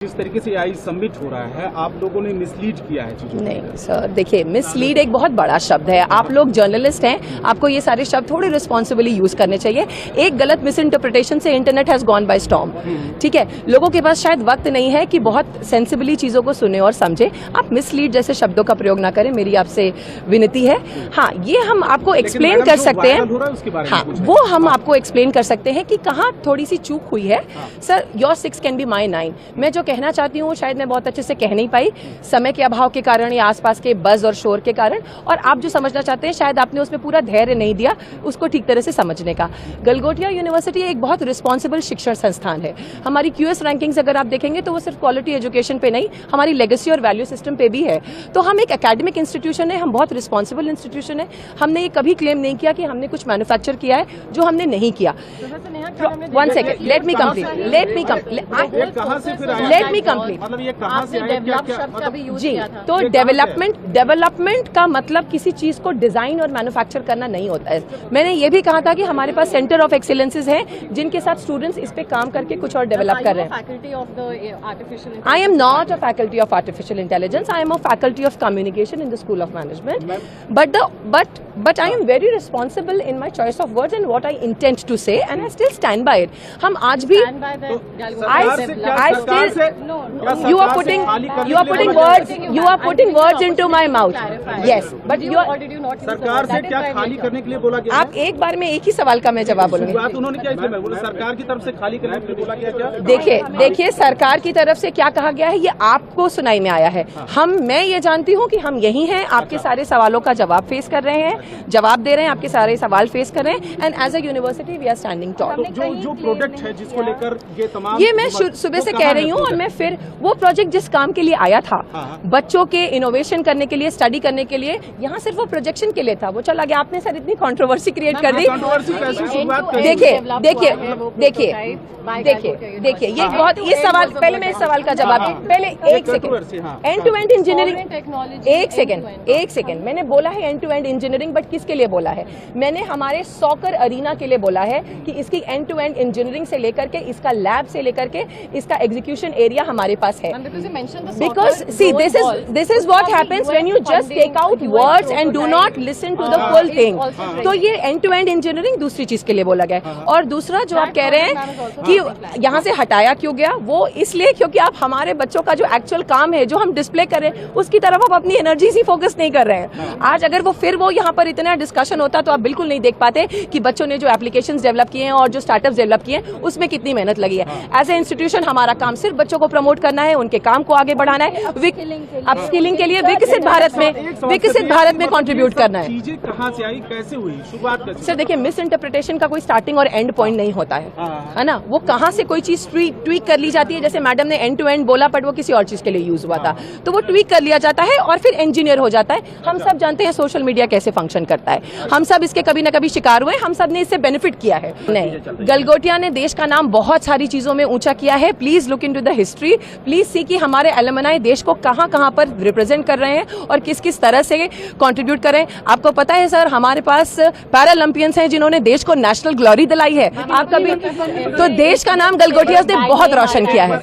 जिस तरीके से AI सबमिट हो रहा है, आप लोगों ने मिसलीड किया है चीजों को। नहीं सर, देखिए मिसलीड एक बहुत बड़ा शब्द है। आप लोग जर्नलिस्ट हैं, आपको ये सारे शब्द थोड़े रिस्पॉन्सिबली यूज करने चाहिए। एक गलत मिस इंटरप्रिटेशन से internet has gone by storm. ठीक है, लोगों के पास शायद वक्त नहीं है कि बहुत सेंसिबली चीजों को सुने और समझे। आप मिसलीड जैसे शब्दों का प्रयोग ना करें, मेरी आपसे विनती है। हाँ, ये हम आपको एक्सप्लेन कर सकते हैं। हाँ, वो हम आपको एक्सप्लेन कर सकते हैं कि कहाँ थोड़ी सी चूक हुई है। Sir, your 6 can be my 9। मैं जो कहना चाहती हूँ शायद मैं बहुत अच्छे से कह नहीं पाई, समय के अभाव के कारण या आसपास के बज और शोर के कारण, और आप जो समझना चाहते हैं शायद आपने उसमें पूरा धैर्य नहीं दिया उसको ठीक तरह से समझने का। गलगोटिया यूनिवर्सिटी एक बहुत रिस्पॉन्सिबल शिक्षण संस्थान है। हमारी QS रैंकिंग्स अगर आप देखेंगे तो वो सिर्फ क्वालिटी एजुकेशन पे नहीं, हमारी लेगेसी और वैल्यू सिस्टम पे भी है। तो हम एक एकेडमिक इंस्टीट्यूशन है, हम बहुत रिस्पॉन्सिबल इंस्टीट्यूशन है। हमने ये कभी क्लेम नहीं किया कि हमने कुछ मैन्युफैक्चर किया है जो हमने नहीं किया। 1 सेकेंड, लेट मी कंप्लीट। मतलब ये कहाँ से जी, तो डेवलपमेंट का मतलब किसी चीज को डिजाइन और मैन्युफैक्चर करना नहीं होता है। मैंने ये भी कहा था कि हमारे पास सेंटर ऑफ एक्सीलेंसेज हैं जिनके साथ स्टूडेंट्स इस पे काम करके कुछ और डेवलप कर रहे हैं। I am not a faculty of artificial intelligence, I am a faculty of communication in the school of management. But I am very responsible in my choice of words and what I intend to say, and I still stand by it. हम आज भी You are putting words into my mouth. Yes, but you are. सरकार से क्या खाली करने के लिए बोला गया? आप एक बार में एक ही सवाल का मैं जवाब बोलूंगी। बात उन्होंने क्या इसलिए मैं बोला, सरकार की तरफ से खाली करने के लिए बोला गया क्या? देखिए सरकार की तरफ से क्या कहा गया है ये आपको सुनाई में आया है। मैं ये जानती हूँ कि हम यही हैं, आपके सारे सवालों का जवाब फेस कर रहे हैं, जवाब दे रहे हैं, आपके सारे सवाल फेस कर रहे हैं, and as a university we are standing tall. जो प्रोडक्ट है जिसको लेकर ये तमाम, ये मैं सुबह से कह रही हूँ, और मैं फिर वो प्रोजेक्ट जिस काम के लिए आया था, बच्चों के इनोवेशन करने के लिए, स्टडी करने के लिए, यहाँ सिर्फ वो प्रोजेक्शन के लिए था, वो चला गया। आपने सर इतनी कंट्रोवर्सी क्रिएट कर दी। देखिए ये बहुत, ये सवाल पहले मैं इस सवाल का जवाब, पहले एक second, end to end engineering, एक सेकंड मैंने बोला है end to end engineering, but किसके लिए बोला है? मैंने हमारे सॉकर अरीना के लिए बोला है कि इसकी एंड टू एंड इंजीनियरिंग से लेकर के, इसका लैब से लेकर के, इसका एग्जीक्यूशन एरिया हमारे पास है। Because see, this is what happens when you just take out words and do not listen to the full thing. तो ये एंड टू एंड इंजीनियरिंग दूसरी चीज के लिए बोला गया। और दूसरा जो आप कह रहे हैं कि यहाँ से हटाया क्यों गया, वो इसलिए क्योंकि आप हमारे बच्चों का जो एक्चुअल काम है, जो हम डिस्प्ले कर रहे हैं, उसकी तरफ आप अपनी एनर्जी से फोकस नहीं कर रहे हैं। आज अगर वो यहाँ पर इतना डिस्कशन होता तो आप बिल्कुल नहीं देख पाते कि बच्चों ने जो एप्लीकेशंस डेवलप किए हैं और जो स्टार्टअप्स डेवलप किए हैं उसमें कितनी मेहनत लगी है। एज ए इंस्टीट्यूशन हमारा काम सिर्फ बच्चों को प्रमोट करना है, उनके काम को आगे बढ़ाना है, अपस्किलिंग के लिए विकसित भारत में कंट्रीब्यूट करना है। चीजें कहाँ से आई, कैसे हुई, शुरुआत कैसे? सर देखिए, मिस इंटरप्रिटेशन का कोई स्टार्टिंग और एंड पॉइंट नहीं होता है ना। वो कहाँ से कोई चीज ट्वीक कर ली जाती है, जैसे मैडम ने एंड टू एंड बोला बट वो किसी और चीज के लिए यूज हुआ था, तो वो ट्वीक कर लिया जाता है और फिर इंजीनियर हो जाता है। हम सब जानते हैं सोशल मीडिया कैसे फंक्शन करता है, हम सब इसके कभी न कभी शिकार हुए, हम सब ने इससे बेनिफिट किया है। नहीं, गलगोटिया ने देश का नाम बहुत सारी चीजों में ऊंचा किया है। Please look into the history, please see कि हमारे एलुमनाई देश को कहां पर रिप्रेजेंट कर रहे हैं और किस किस तरह से कंट्रीब्यूट कर रहे हैं। आपको पता है सर, हमारे पास पैरालंपियंस हैं जिन्होंने देश को नेशनल ग्लोरी दिलाई है। आप कभी तो देश का नाम गलगोटिया ने बहुत रोशन किया है।